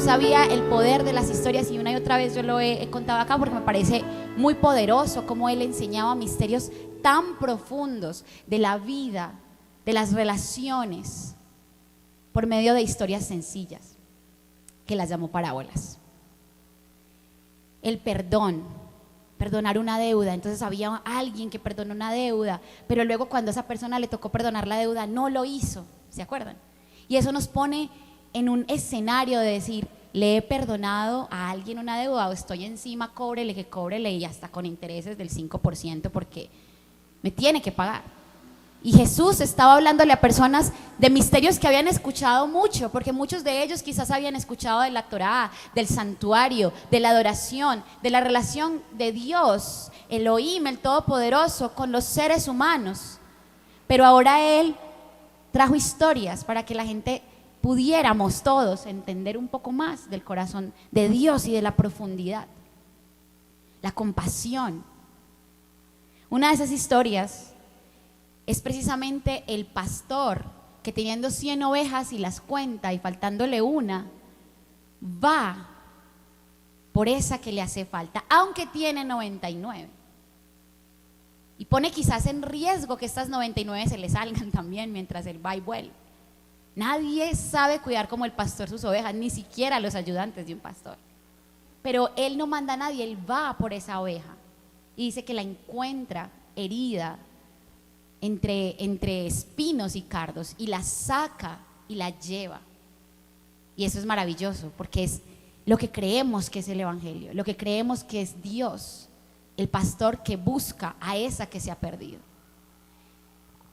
sabía el poder de las historias, y una y otra vez yo lo he contado acá porque me parece muy poderoso cómo él enseñaba misterios tan profundos de la vida, de las relaciones, por medio de historias sencillas, que las llamó parábolas. El perdón, perdonar una deuda. Entonces había alguien que perdonó una deuda, pero luego cuando a esa persona le tocó perdonar la deuda, no lo hizo, ¿se acuerdan? Y eso nos pone en un escenario de decir, le he perdonado a alguien una deuda, o estoy encima, cóbrele que cóbrele, y hasta con intereses del 5% porque me tiene que pagar. Y Jesús estaba hablándole a personas de misterios que habían escuchado mucho, porque muchos de ellos quizás habían escuchado de la Torá, del santuario, de la adoración, de la relación de Dios, Elohim, el Todopoderoso, con los seres humanos. Pero ahora Él trajo historias para que la gente pudiéramos todos entender un poco más del corazón de Dios y de la profundidad, la compasión. Una de esas historias es precisamente el pastor que, teniendo 100 ovejas y las cuenta y faltándole una, va por esa que le hace falta, aunque tiene 99, y pone quizás en riesgo que estas 99 se le salgan también mientras él va y vuelve. Nadie sabe cuidar como el pastor sus ovejas, ni siquiera los ayudantes de un pastor, pero él no manda a nadie, él va por esa oveja y dice que la encuentra herida entre espinos y cardos, y la saca y la lleva. Y eso es maravilloso, porque es lo que creemos que es el evangelio, lo que creemos que es Dios, el pastor que busca a esa que se ha perdido.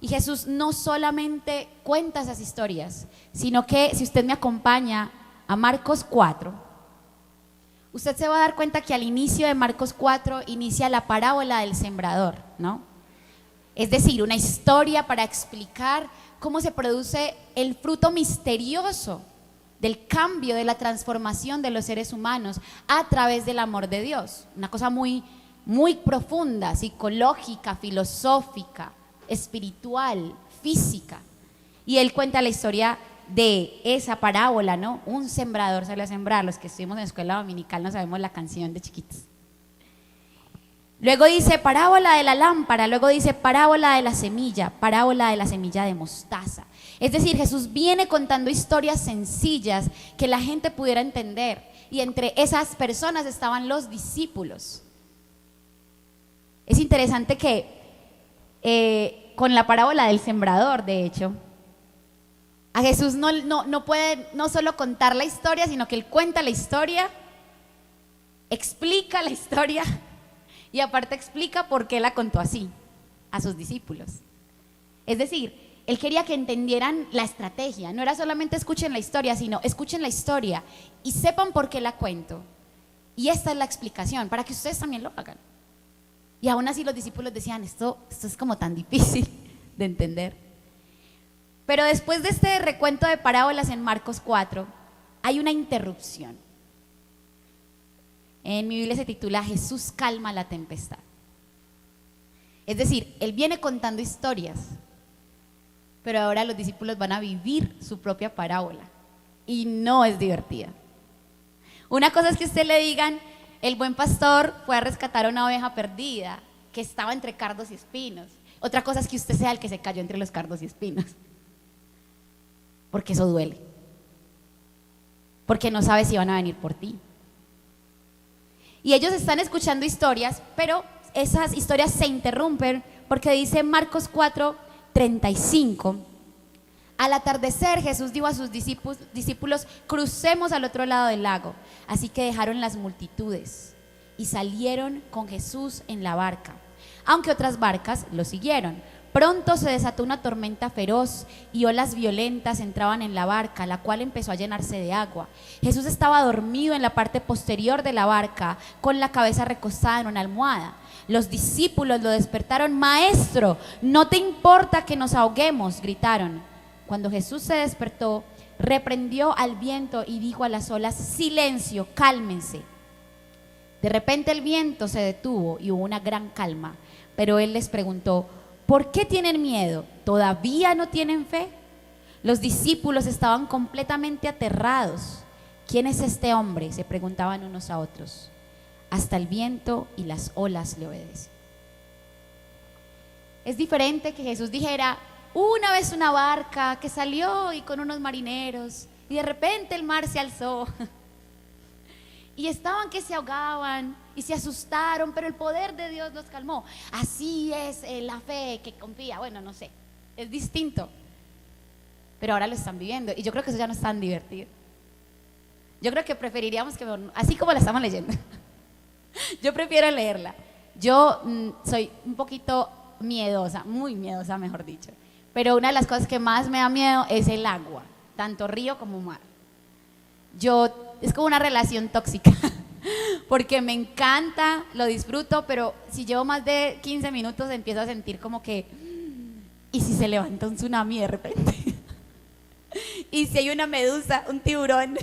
Y Jesús no solamente cuenta esas historias, sino que, si usted me acompaña a Marcos 4, usted se va a dar cuenta que al inicio de Marcos 4 inicia la parábola del sembrador, ¿no? Es decir, una historia para explicar cómo se produce el fruto misterioso del cambio, de la transformación de los seres humanos a través del amor de Dios. Una cosa muy, muy profunda, psicológica, filosófica, espiritual, física. Y él cuenta la historia de esa parábola, ¿no? Un sembrador sale a sembrar. Los que estuvimos en escuela dominical no sabemos la canción de chiquitos. Luego dice parábola de la lámpara, luego dice parábola de la semilla de mostaza. Es decir, Jesús viene contando historias sencillas que la gente pudiera entender, y entre esas personas estaban los discípulos. Es interesante que con la parábola del sembrador, de hecho, a Jesús no puede no solo contar la historia, sino que él cuenta la historia, explica la historia, y aparte explica por qué la contó así a sus discípulos. Es decir, él quería que entendieran la estrategia. No era solamente escuchen la historia, sino escuchen la historia y sepan por qué la cuento. Y esta es la explicación, para que ustedes también lo hagan. Y aún así los discípulos decían, esto es como tan difícil de entender. Pero después de este recuento de parábolas en Marcos 4, hay una interrupción. En mi Biblia se titula Jesús calma la tempestad. Es decir, él viene contando historias, pero ahora los discípulos van a vivir su propia parábola, y no es divertida. Una cosa es que usted le digan, el buen pastor fue a rescatar a una oveja perdida que estaba entre cardos y espinos. Otra cosa es que usted sea el que se cayó entre los cardos y espinos, porque eso duele, porque no sabes si van a venir por ti. Y ellos están escuchando historias, pero esas historias se interrumpen porque dice Marcos 4:35, al atardecer Jesús dijo a sus discípulos, crucemos al otro lado del lago. Así que dejaron las multitudes y salieron con Jesús en la barca, aunque otras barcas lo siguieron. Pronto se desató una tormenta feroz y olas violentas entraban en la barca, la cual empezó a llenarse de agua. Jesús estaba dormido en la parte posterior de la barca, con la cabeza recostada en una almohada. Los discípulos lo despertaron. Maestro, ¿no te importa que nos ahoguemos?, gritaron. Cuando Jesús se despertó, reprendió al viento y dijo a las olas, silencio, cálmense. De repente el viento se detuvo y hubo una gran calma, pero él les preguntó, ¿por qué tienen miedo? ¿Todavía no tienen fe? Los discípulos estaban completamente aterrados ¿Quién es este hombre?, se preguntaban unos a otros. Hasta el viento y las olas le obedecen. Es diferente que Jesús dijera: una vez una barca que salió y con unos marineros y de repente el mar se alzó y estaban que se ahogaban y se asustaron, pero el poder de Dios los calmó. Así es la fe que confía. Bueno, no sé, es distinto, pero ahora lo están viviendo y yo creo que eso ya no es tan divertido. Yo creo que preferiríamos que, así como la estamos leyendo, yo prefiero leerla. Yo soy un poquito miedosa, muy miedosa mejor dicho, pero una de las cosas que más me da miedo es el agua, tanto río como mar. Es como una relación tóxica, porque me encanta, lo disfruto, pero si llevo más de 15 minutos empiezo a sentir como que, ¿y si se levanta un tsunami de repente? ¿Y si hay una medusa, un tiburón?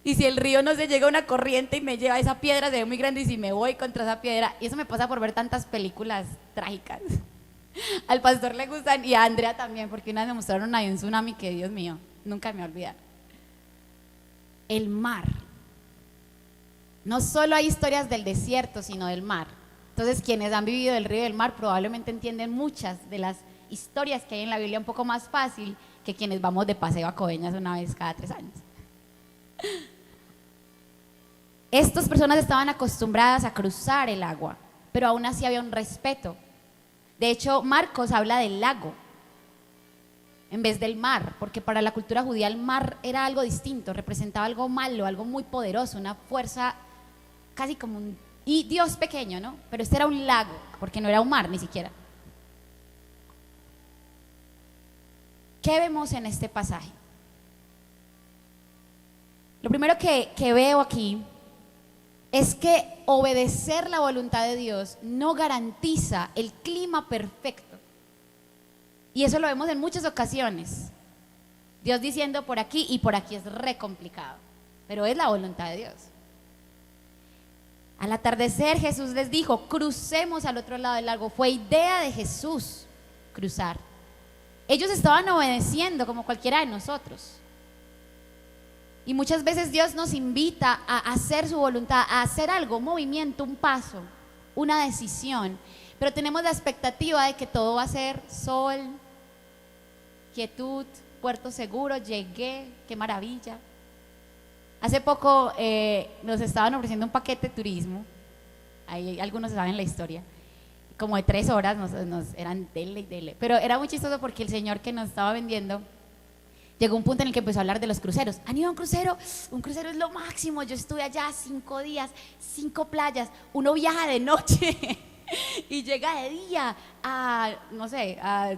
Y si el río no se llega a una corriente y me lleva, esa piedra se ve muy grande y si me voy contra esa piedra. Y eso me pasa por ver tantas películas trágicas. Al pastor le gustan y a Andrea también, porque una vez me mostraron ahí un tsunami que, Dios mío, nunca me voy a olvidar. El mar. No solo hay historias del desierto, sino del mar. Entonces, quienes han vivido el río y el mar probablemente entienden muchas de las historias que hay en la Biblia un poco más fácil que quienes vamos de paseo a Coveñas una vez cada 3 años. Estas personas estaban acostumbradas a cruzar el agua, pero aún así había un respeto. De hecho, Marcos habla del lago en vez del mar, porque para la cultura judía el mar era algo distinto, representaba algo malo, algo muy poderoso, una fuerza casi como un Dios pequeño, ¿no? Pero este era un lago, porque no era un mar ni siquiera. ¿Qué vemos en este pasaje? Lo primero que veo aquí es que obedecer la voluntad de Dios no garantiza el clima perfecto. Y eso lo vemos en muchas ocasiones. Dios diciendo por aquí y por aquí es re complicado, pero es la voluntad de Dios. Al atardecer Jesús les dijo: crucemos al otro lado del lago. Fue idea de Jesús cruzar. Ellos estaban obedeciendo como cualquiera de nosotros. Y muchas veces Dios nos invita a hacer su voluntad, a hacer algo, un movimiento, un paso, una decisión. Pero tenemos la expectativa de que todo va a ser sol, quietud, puerto seguro, llegué, qué maravilla. Hace poco nos estaban ofreciendo un paquete de turismo, ahí algunos saben la historia, como de 3 horas, nos eran dele y dele. Pero era muy chistoso porque el señor que nos estaba vendiendo llegó un punto en el que empezó a hablar de los cruceros. ¿Han ido a un crucero? Un crucero es lo máximo. Yo estuve allá 5 días, 5 playas. Uno viaja de noche y llega de día a, no sé, a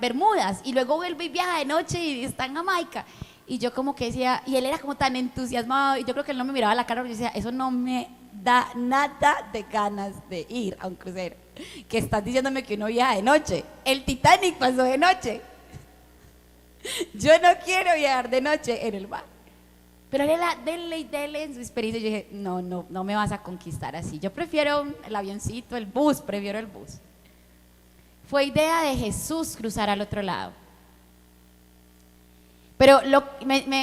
Bermudas y luego vuelve y viaja de noche y está en Jamaica. Y yo como que decía, y él era como tan entusiasmado y yo creo que él no me miraba a la cara porque yo decía, eso no me da nada de ganas de ir a un crucero. Que estás diciéndome que uno viaja de noche. El Titanic pasó de noche. Yo no quiero viajar de noche en el mar. Pero él era dele y dele en su experiencia. Yo dije, no me vas a conquistar así. Yo prefiero el avioncito, el bus, prefiero el bus. Fue idea de Jesús cruzar al otro lado. Pero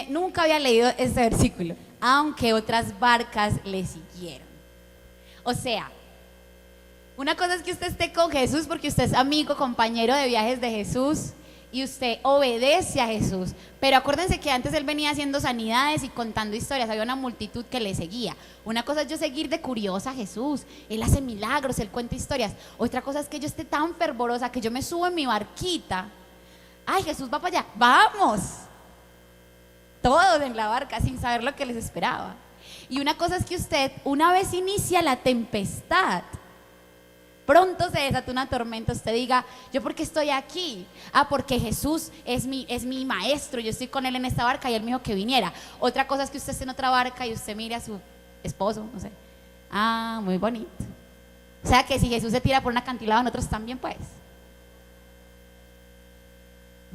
nunca había leído este versículo. Aunque otras barcas le siguieron. O sea, una cosa es que usted esté con Jesús porque usted es amigo, compañero de viajes de Jesús y usted obedece a Jesús, pero acuérdense que antes él venía haciendo sanidades y contando historias, había una multitud que le seguía. Una cosa es yo seguir de curiosa a Jesús, él hace milagros, él cuenta historias. Otra cosa es que yo esté tan fervorosa que yo me subo en mi barquita. Ay, Jesús va para allá, vamos, todos en la barca sin saber lo que les esperaba. Y una cosa es que usted, una vez inicia la tempestad, pronto se desata una tormenta, usted diga, ¿yo por qué estoy aquí? Ah, porque Jesús es mi maestro, yo estoy con él en esta barca y él me dijo que viniera. Otra cosa es que usted esté en otra barca y usted mire a su esposo, no sé, ah, muy bonito. O sea que si Jesús se tira por un acantilado, nosotros también pues.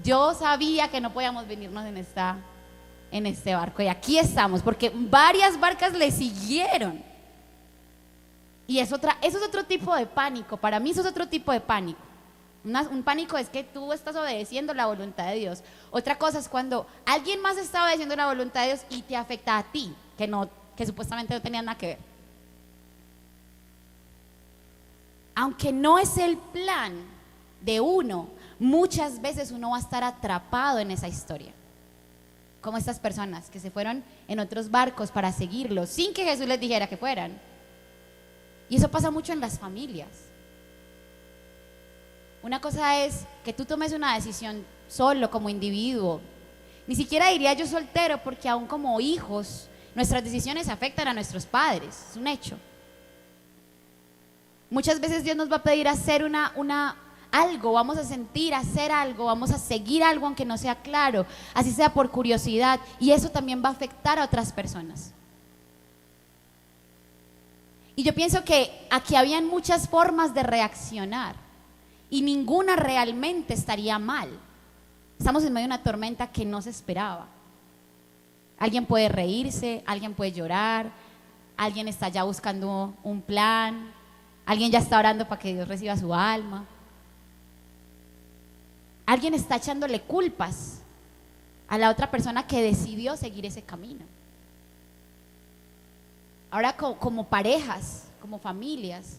Yo sabía que no podíamos venirnos en este barco y aquí estamos, porque varias barcas le siguieron. Y eso es otro tipo de pánico, para mí eso es otro tipo de pánico. Un pánico es que tú estás obedeciendo la voluntad de Dios. Otra cosa es cuando alguien más está obedeciendo la voluntad de Dios y te afecta a ti, que supuestamente no tenía nada que ver. Aunque no es el plan de uno, muchas veces uno va a estar atrapado en esa historia. Como estas personas que se fueron en otros barcos para seguirlo, sin que Jesús les dijera que fueran. Y eso pasa mucho en las familias. Una cosa es que tú tomes una decisión solo, como individuo. Ni siquiera diría yo soltero, porque aún como hijos, nuestras decisiones afectan a nuestros padres, es un hecho. Muchas veces Dios nos va a pedir hacer algo, vamos a sentir hacer algo, vamos a seguir algo aunque no sea claro, así sea por curiosidad, y eso también va a afectar a otras personas. Y yo pienso que aquí habían muchas formas de reaccionar y ninguna realmente estaría mal. Estamos en medio de una tormenta que no se esperaba. Alguien puede reírse, alguien puede llorar, alguien está ya buscando un plan, alguien ya está orando para que Dios reciba su alma. Alguien está echándole culpas a la otra persona que decidió seguir ese camino. Ahora, como parejas, como familias,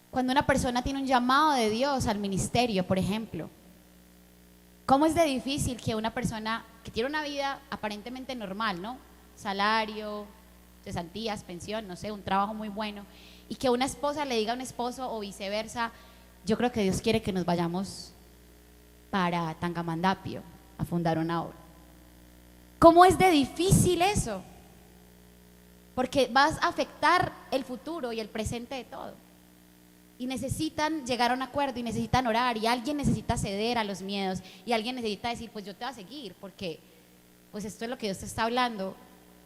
cuando una persona tiene un llamado de Dios al ministerio, por ejemplo, ¿cómo es de difícil que una persona que tiene una vida aparentemente normal, ¿no? Salario, cesantías, pensión, no sé, un trabajo muy bueno, y que una esposa le diga a un esposo o viceversa, yo creo que Dios quiere que nos vayamos para Tangamandapio a fundar una obra? ¿Cómo es de difícil eso? Porque vas a afectar el futuro y el presente de todo. Y necesitan llegar a un acuerdo y necesitan orar y alguien necesita ceder a los miedos y alguien necesita decir, pues yo te voy a seguir porque pues esto es lo que Dios te está hablando,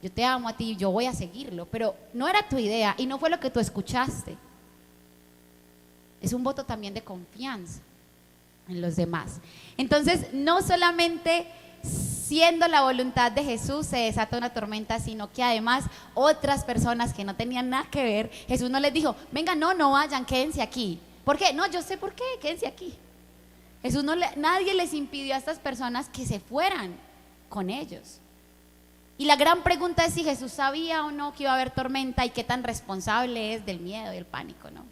yo te amo a ti, yo voy a seguirlo, pero no era tu idea y no fue lo que tú escuchaste. Es un voto también de confianza en los demás. Entonces, no solamente siendo la voluntad de Jesús se desata una tormenta, sino que además otras personas que no tenían nada que ver, Jesús no les dijo, venga, no vayan, quédense aquí. ¿Por qué? No, yo sé por qué, quédense aquí. Nadie les impidió a estas personas que se fueran con ellos. Y la gran pregunta es si Jesús sabía o no que iba a haber tormenta y qué tan responsable es del miedo y el pánico, ¿no?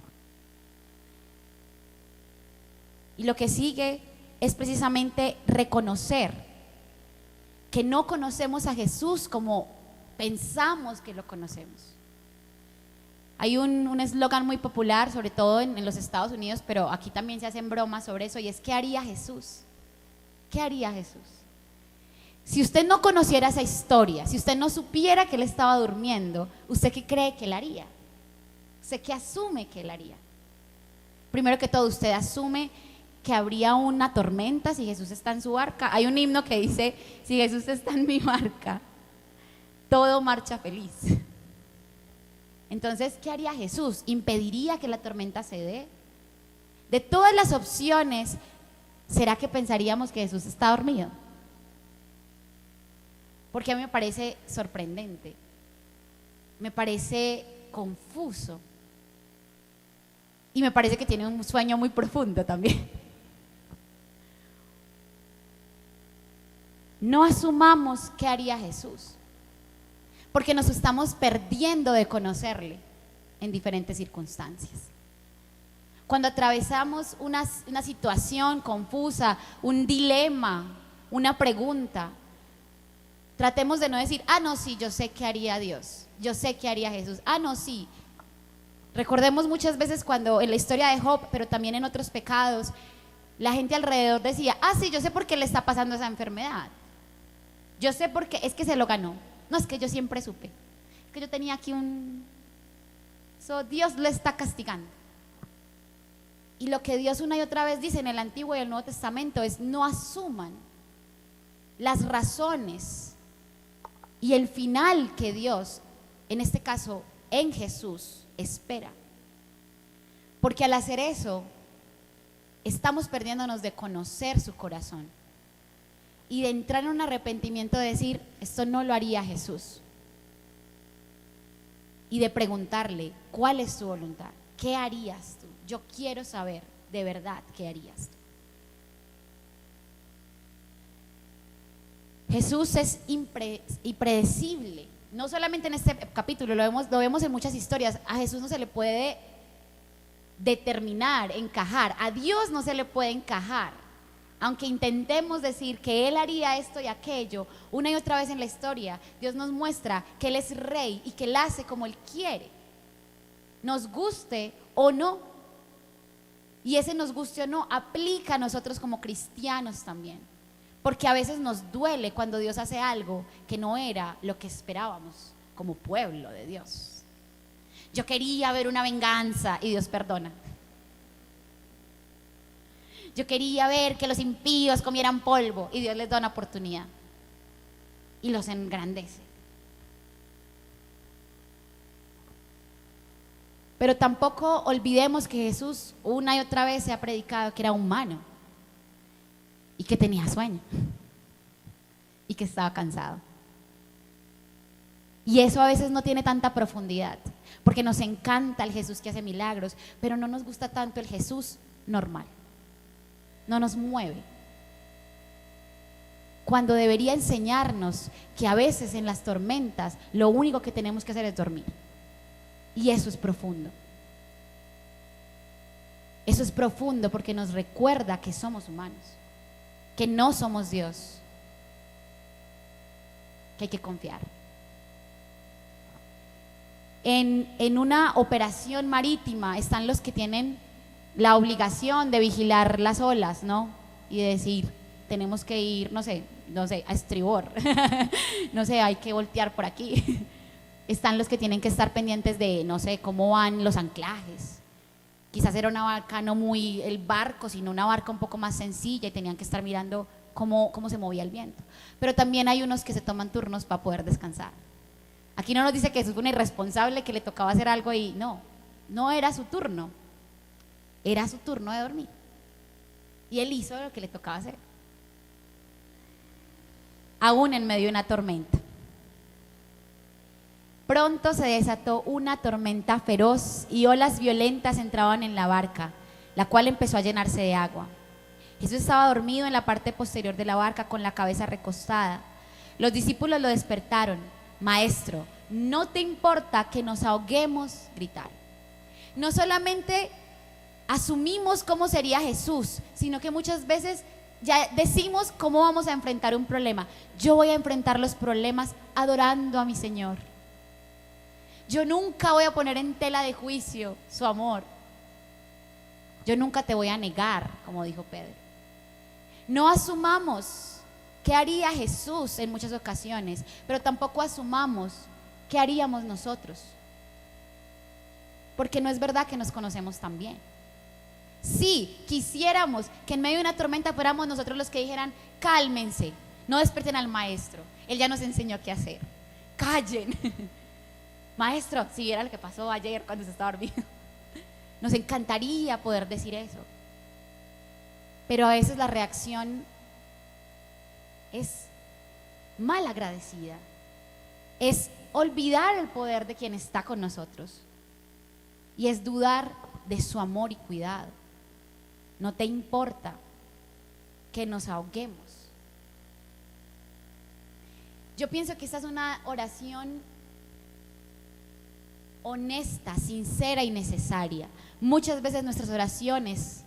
Y lo que sigue es precisamente reconocer que no conocemos a Jesús como pensamos que lo conocemos. Hay un eslogan muy popular, sobre todo en los Estados Unidos, pero aquí también se hacen bromas sobre eso, y es ¿qué haría Jesús? ¿Qué haría Jesús? Si usted no conociera esa historia, si usted no supiera que él estaba durmiendo, ¿usted qué cree que él haría? ¿Usted qué asume que él haría? Primero que todo, usted asume que habría una tormenta si Jesús está en su barca. Hay un himno que dice, si Jesús está en mi barca, todo marcha feliz. Entonces, ¿qué haría Jesús? ¿Impediría que la tormenta se dé? De todas las opciones, ¿será que pensaríamos que Jesús está dormido? Porque a mí me parece sorprendente, me parece confuso y me parece que tiene un sueño muy profundo también. No asumamos qué haría Jesús, porque nos estamos perdiendo de conocerle en diferentes circunstancias. Cuando atravesamos una situación confusa, un dilema, una pregunta, tratemos de no decir, no, sí, yo sé qué haría Dios, yo sé qué haría Jesús, no, sí. Recordemos muchas veces cuando en la historia de Job, pero también en otros pecados, la gente alrededor decía, sí, yo sé por qué le está pasando esa enfermedad. Yo sé por qué, es que se lo ganó. No, es que yo siempre supe. Es que yo tenía aquí Dios lo está castigando. Y lo que Dios una y otra vez dice en el Antiguo y el Nuevo Testamento es no asuman las razones y el final que Dios, en este caso en Jesús, espera. Porque al hacer eso, estamos perdiéndonos de conocer su corazón y de entrar en un arrepentimiento de decir, esto no lo haría Jesús. Y de preguntarle, ¿cuál es tu voluntad? ¿Qué harías tú? Yo quiero saber de verdad, ¿qué harías? Jesús es impredecible. No solamente en este capítulo, lo vemos en muchas historias. A Jesús no se le puede determinar, encajar. A Dios no se le puede encajar. Aunque intentemos decir que Él haría esto y aquello, una y otra vez en la historia, Dios nos muestra que Él es rey y que Él hace como Él quiere, nos guste o no. Y ese nos guste o no aplica a nosotros como cristianos también. Porque a veces nos duele cuando Dios hace algo que no era lo que esperábamos como pueblo de Dios. Yo quería ver una venganza y Dios perdona. Yo quería ver que los impíos comieran polvo y Dios les da una oportunidad y los engrandece. Pero tampoco olvidemos que Jesús una y otra vez se ha predicado que era humano y que tenía sueño y que estaba cansado. Y eso a veces no tiene tanta profundidad, porque nos encanta el Jesús que hace milagros, pero no nos gusta tanto el Jesús normal. No nos mueve. Cuando debería enseñarnos que a veces en las tormentas lo único que tenemos que hacer es dormir. Y eso es profundo. Eso es profundo porque nos recuerda que somos humanos, que no somos Dios, que hay que confiar. En una operación marítima están los que tienen la obligación de vigilar las olas, ¿no? Y de decir, tenemos que ir, no sé, a estribor, no sé, hay que voltear por aquí. Están los que tienen que estar pendientes de, no sé, cómo van los anclajes. Quizás era una barca no muy el barco, sino una barca un poco más sencilla y tenían que estar mirando cómo se movía el viento. Pero también hay unos que se toman turnos para poder descansar. Aquí no nos dice que Jesús fue un irresponsable que le tocaba hacer algo y no era su turno. Era su turno de dormir. Y él hizo lo que le tocaba hacer. Aún en medio de una tormenta. Pronto se desató una tormenta feroz y olas violentas entraban en la barca, la cual empezó a llenarse de agua. Jesús estaba dormido en la parte posterior de la barca con la cabeza recostada. Los discípulos lo despertaron. Maestro, ¿no te importa que nos ahoguemos? Gritaron. No solamente asumimos cómo sería Jesús, sino que muchas veces ya decimos cómo vamos a enfrentar un problema. Yo voy a enfrentar los problemas adorando a mi Señor. Yo nunca voy a poner en tela de juicio su amor. Yo nunca te voy a negar, como dijo Pedro. No asumamos qué haría Jesús en muchas ocasiones, pero tampoco asumamos qué haríamos nosotros. Porque no es verdad que nos conocemos tan bien. Sí, quisiéramos que en medio de una tormenta fuéramos nosotros los que dijeran, cálmense, no desperten al maestro, él ya nos enseñó qué hacer, callen. Maestro, si viera lo que pasó ayer cuando se estaba dormido. Nos encantaría poder decir eso, pero a veces la reacción es mal agradecida, es olvidar el poder de quien está con nosotros y es dudar de su amor y cuidado. No te importa que nos ahoguemos. Yo pienso que esta es una oración honesta, sincera y necesaria. Muchas veces nuestras oraciones,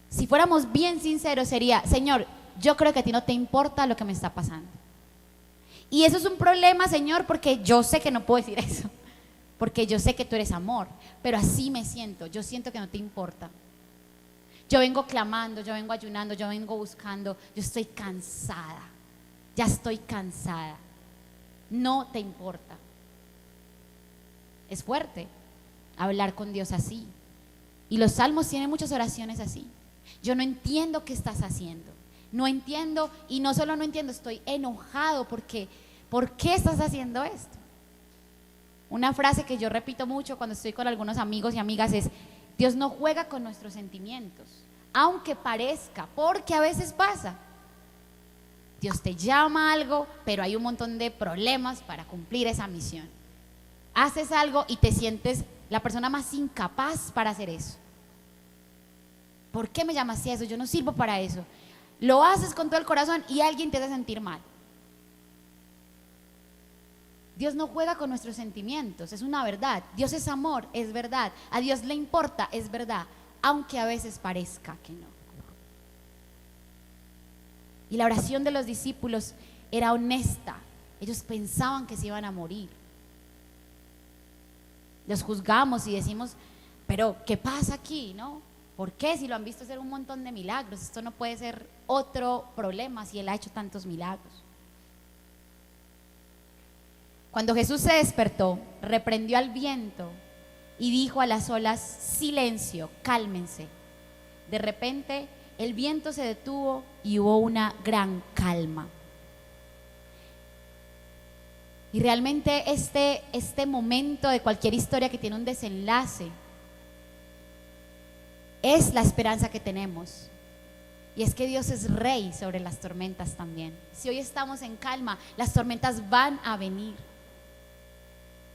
si fuéramos bien sinceros, sería: Señor, yo creo que a ti no te importa lo que me está pasando. Y eso es un problema, Señor, porque yo sé que no puedo decir eso, porque yo sé que tú eres amor, pero así me siento, yo siento que no te importa. Yo vengo clamando, yo vengo ayunando, yo vengo buscando, yo estoy cansada, ya estoy cansada. No te importa. Es fuerte hablar con Dios así. Y los salmos tienen muchas oraciones así. Yo no entiendo qué estás haciendo. No entiendo, y no solo no entiendo, estoy enojado porque ¿por qué estás haciendo esto? Una frase que yo repito mucho cuando estoy con algunos amigos y amigas es: Dios no juega con nuestros sentimientos, aunque parezca, porque a veces pasa. Dios te llama a algo, pero hay un montón de problemas para cumplir esa misión. Haces algo y te sientes la persona más incapaz para hacer eso, ¿Por qué me llamaste a eso? Yo no sirvo para eso. Lo haces con todo el corazón y alguien te hace sentir mal. Dios no juega con nuestros sentimientos, es una verdad. Dios es amor, es verdad. A Dios le importa, es verdad, aunque a veces parezca que no. Y la oración de los discípulos era honesta. Ellos pensaban que se iban a morir. Los juzgamos y decimos, pero ¿qué pasa aquí, no? ¿Por qué? Si lo han visto hacer un montón de milagros, esto no puede ser otro problema si Él ha hecho tantos milagros. Cuando Jesús se despertó, reprendió al viento y dijo a las olas, silencio, cálmense. De repente el viento se detuvo y hubo una gran calma. Y realmente este momento de cualquier historia que tiene un desenlace es la esperanza que tenemos. Y es que Dios es rey sobre las tormentas también. Si hoy estamos en calma, las tormentas van a venir.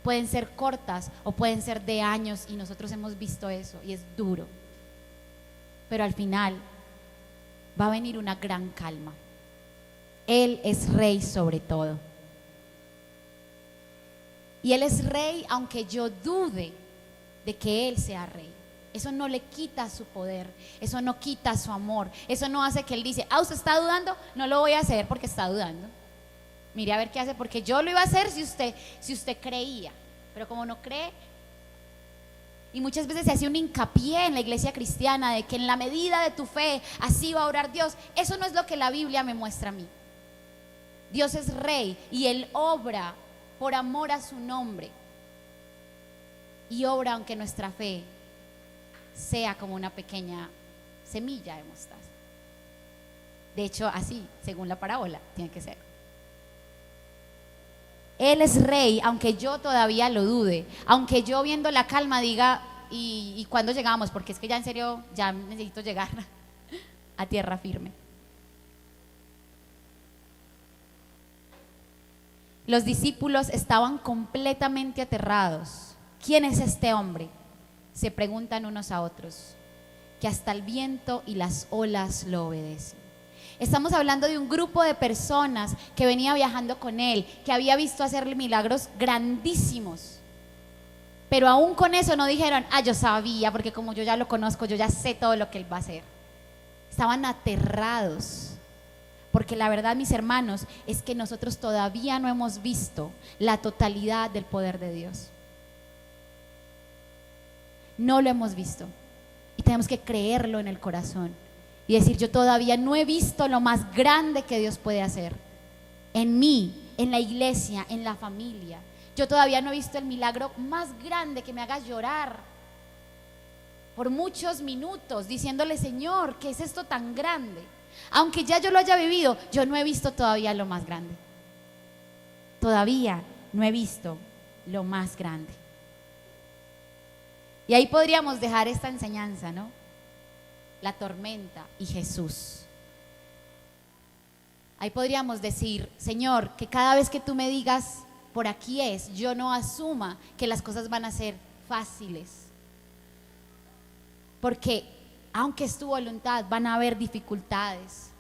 Pueden ser cortas o pueden ser de años y nosotros hemos visto eso y es duro. Pero al final va a venir una gran calma. Él es rey sobre todo. Y Él es rey aunque yo dude de que Él sea rey. Eso no le quita su poder, eso no quita su amor, eso no hace que Él dice, usted está dudando, no lo voy a hacer porque está dudando. Mire a ver qué hace, porque yo lo iba a hacer si usted creía, pero como no cree. Y muchas veces se hace un hincapié en la iglesia cristiana de que en la medida de tu fe así va a obrar Dios. Eso no es lo que la Biblia me muestra a mí. Dios es rey y Él obra por amor a su nombre y obra aunque nuestra fe sea como una pequeña semilla de mostaza. De hecho, así, según la parábola, tiene que ser. Él es rey, aunque yo todavía lo dude, aunque yo viendo la calma diga, ¿y cuándo llegamos? Porque es que ya en serio, ya necesito llegar a tierra firme. Los discípulos estaban completamente aterrados. ¿Quién es este hombre?, se preguntan unos a otros, que hasta el viento y las olas lo obedecen. Estamos hablando de un grupo de personas que venía viajando con Él, que había visto hacerle milagros grandísimos, pero aún con eso no dijeron, yo sabía, porque como yo ya lo conozco, yo ya sé todo lo que Él va a hacer. Estaban aterrados, porque la verdad, mis hermanos, es que nosotros todavía no hemos visto la totalidad del poder de Dios. No lo hemos visto y tenemos que creerlo en el corazón y decir, yo todavía no he visto lo más grande que Dios puede hacer en mí, en la iglesia, en la familia. Yo todavía no he visto el milagro más grande que me haga llorar por muchos minutos diciéndole, Señor, ¿qué es esto tan grande? Aunque ya yo lo haya vivido, yo no he visto todavía lo más grande. Todavía no he visto lo más grande. Y ahí podríamos dejar esta enseñanza, ¿no? La tormenta y Jesús. Ahí podríamos decir, Señor, que cada vez que tú me digas, por aquí es, yo no asuma que las cosas van a ser fáciles. Porque aunque es tu voluntad, van a haber dificultades.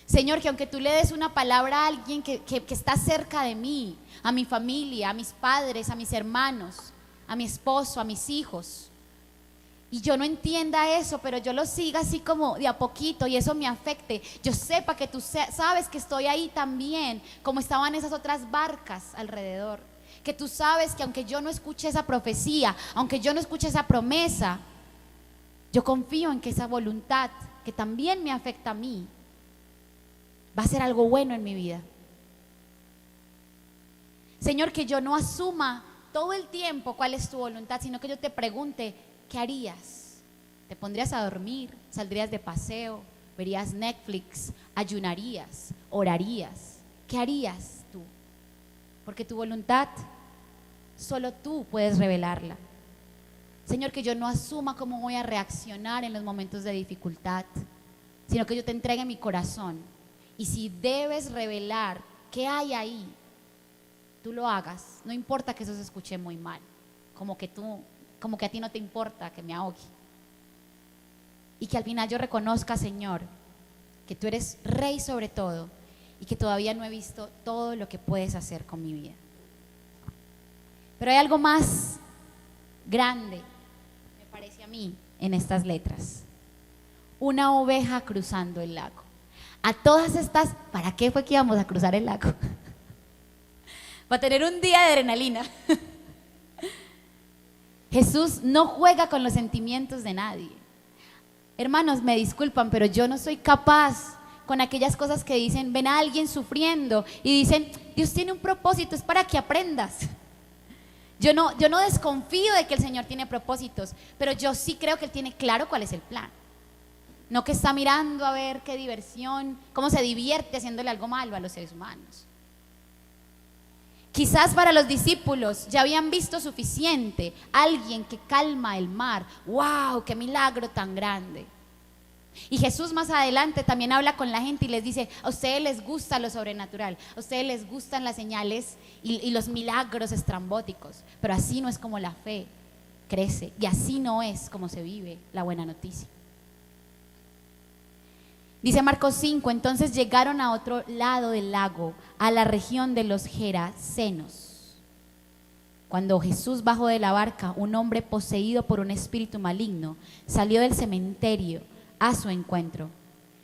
Señor, que aunque tú le des una palabra a alguien que está cerca de mí, a mi familia, a mis padres, a mis hermanos, a mi esposo, a mis hijos, y yo no entienda eso, pero yo lo siga así como de a poquito y eso me afecte, yo sepa que tú sabes que estoy ahí también, como estaban esas otras barcas alrededor, que tú sabes que aunque yo no escuche esa profecía, aunque yo no escuche esa promesa, yo confío en que esa voluntad que también me afecta a mí va a ser algo bueno en mi vida. Señor, que yo no asuma todo el tiempo cuál es tu voluntad, sino que yo te pregunte, ¿qué harías? ¿Te pondrías a dormir? ¿Saldrías de paseo? ¿Verías Netflix? ¿Ayunarías? ¿Orarías? ¿Qué harías tú? Porque tu voluntad solo tú puedes revelarla. Señor, que yo no asuma cómo voy a reaccionar en los momentos de dificultad, sino que yo te entregue mi corazón. Y si debes revelar qué hay ahí, tú lo hagas. No importa que eso se escuche muy mal, como que a ti no te importa que me ahogue. y que al final yo reconozca, Señor, que tú eres Rey sobre todo y que todavía no he visto todo lo que puedes hacer con mi vida. Pero hay algo más grande, me parece a mí, en estas letras. Una oveja cruzando el lago. A todas estas, ¿para qué fue que íbamos a cruzar el lago? Para tener un día de adrenalina. Jesús no juega con los sentimientos de nadie. Hermanos, me disculpan, pero yo no soy capaz con aquellas cosas que dicen, ven a alguien sufriendo y dicen, Dios tiene un propósito, es para que aprendas. Yo no desconfío de que el Señor tiene propósitos, pero yo sí creo que Él tiene claro cuál es el plan. No que está mirando a ver qué diversión, cómo se divierte haciéndole algo malo a los seres humanos. Quizás para los discípulos ya habían visto suficiente, alguien que calma el mar. ¡Wow! ¡Qué milagro tan grande! Y Jesús más adelante también habla con la gente y les dice, a ustedes les gusta lo sobrenatural, a ustedes les gustan las señales y los milagros estrambóticos, pero así no es como la fe crece y así no es como se vive la buena noticia. Dice Marcos 5, entonces llegaron a otro lado del lago, a la región de los Gerasenos. Cuando Jesús bajó de la barca, un hombre poseído por un espíritu maligno salió del cementerio a su encuentro.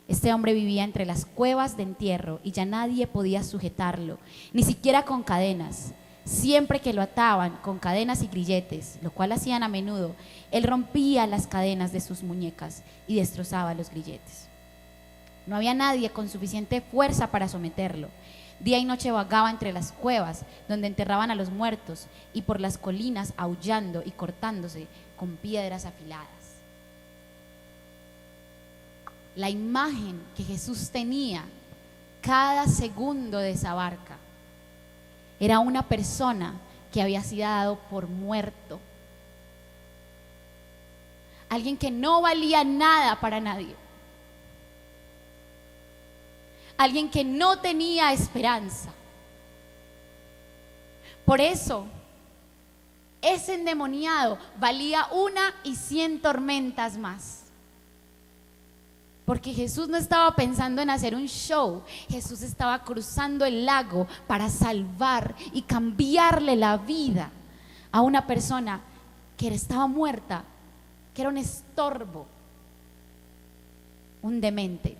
Este hombre vivía entre las cuevas de entierro y ya nadie podía sujetarlo, ni siquiera con cadenas. Siempre que lo ataban con cadenas y grilletes, lo cual hacían a menudo, él rompía las cadenas de sus muñecas y destrozaba los grilletes. No había nadie con suficiente fuerza para someterlo. Día y noche vagaba entre las cuevas donde enterraban a los muertos y por las colinas aullando y cortándose con piedras afiladas. La imagen que Jesús tenía cada segundo de esa barca era una persona que había sido dado por muerto. Alguien que no valía nada para nadie. Alguien que no tenía esperanza. Por eso, ese endemoniado valía 100 tormentas más. Porque Jesús no estaba pensando en hacer un show. Jesús estaba cruzando el lago para salvar y cambiarle la vida a una persona que estaba muerta, que era un estorbo, un demente.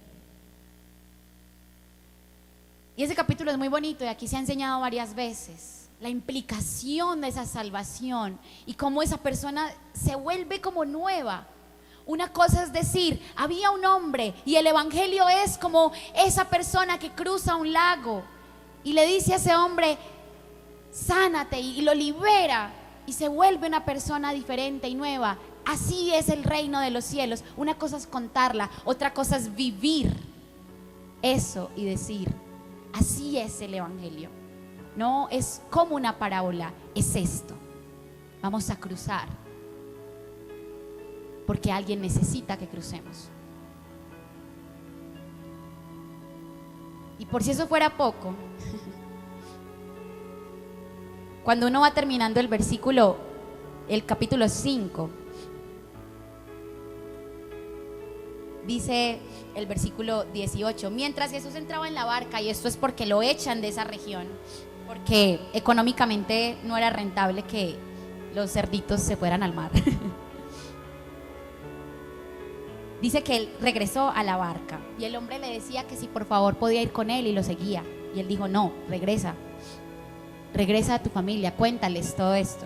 Y ese capítulo es muy bonito y aquí se ha enseñado varias veces la implicación de esa salvación y cómo esa persona se vuelve como nueva. Una cosa es decir, había un hombre y el evangelio es como esa persona que cruza un lago y le dice a ese hombre, sánate, y lo libera y se vuelve una persona diferente y nueva. Así es el reino de los cielos. Una cosa es contarla, otra cosa es vivir eso y decir, así es el evangelio. No es como una parábola, es esto. Vamos a cruzar porque alguien necesita que crucemos. Y por si eso fuera poco, cuando uno va terminando el capítulo 5, dice el versículo 18, mientras Jesús entraba en la barca, y esto es porque lo echan de esa región, porque económicamente no era rentable que los cerditos se fueran al mar. Dice que él regresó a la barca y el hombre le decía que si por favor podía ir con él y lo seguía. Y él dijo, no, regresa a tu familia, cuéntales todo esto.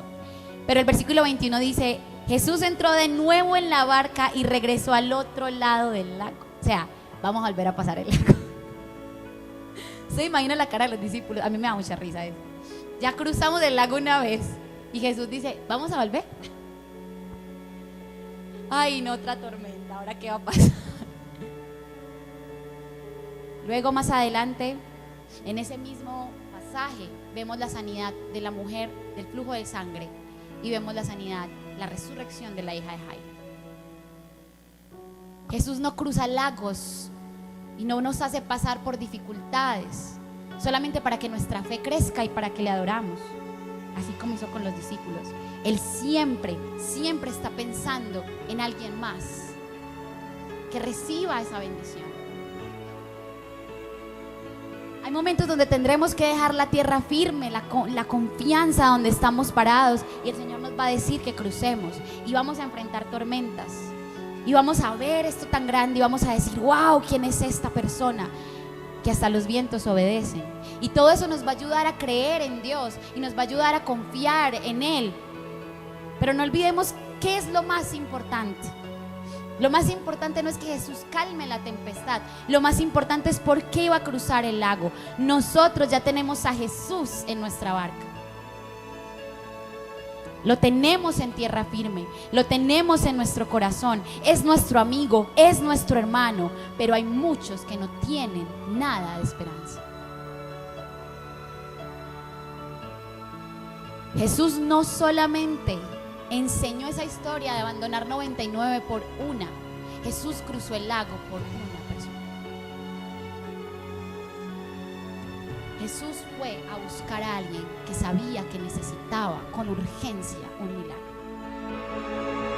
Pero el versículo 21 dice, Jesús entró de nuevo en la barca y regresó al otro lado del lago. O sea, vamos a volver a pasar el lago. ¿Se imagina la cara de los discípulos? A mí me da mucha risa eso. Ya cruzamos el lago una vez y Jesús dice, ¿vamos a volver? Ay, no, otra tormenta, ¿ahora qué va a pasar? Luego más adelante, en ese mismo pasaje, vemos la sanidad de la mujer del flujo de sangre y vemos la sanidad, la resurrección de la hija de Jairo. Jesús no cruza lagos y no nos hace pasar por dificultades solamente para que nuestra fe crezca y para que le adoramos, así como hizo con los discípulos. Él siempre está pensando en alguien más. que reciba esa bendición. Hay momentos donde tendremos que dejar la tierra firme, la confianza donde estamos parados, y el Señor nos va a decir que crucemos y vamos a enfrentar tormentas y vamos a ver esto tan grande y vamos a decir: wow, ¿quién es esta persona? Que hasta los vientos obedecen. Y todo eso nos va a ayudar a creer en Dios y nos va a ayudar a confiar en Él. Pero no olvidemos qué es lo más importante. Lo más importante no es que Jesús calme la tempestad. Lo más importante es por qué iba a cruzar el lago. Nosotros ya tenemos a Jesús en nuestra barca. Lo tenemos en tierra firme, lo tenemos en nuestro corazón. Es nuestro amigo, es nuestro hermano. Pero hay muchos que no tienen nada de esperanza. Jesús no solamente enseñó esa historia de abandonar 99 por una. Jesús cruzó el lago por una persona. Jesús fue a buscar a alguien que sabía que necesitaba con urgencia un milagro.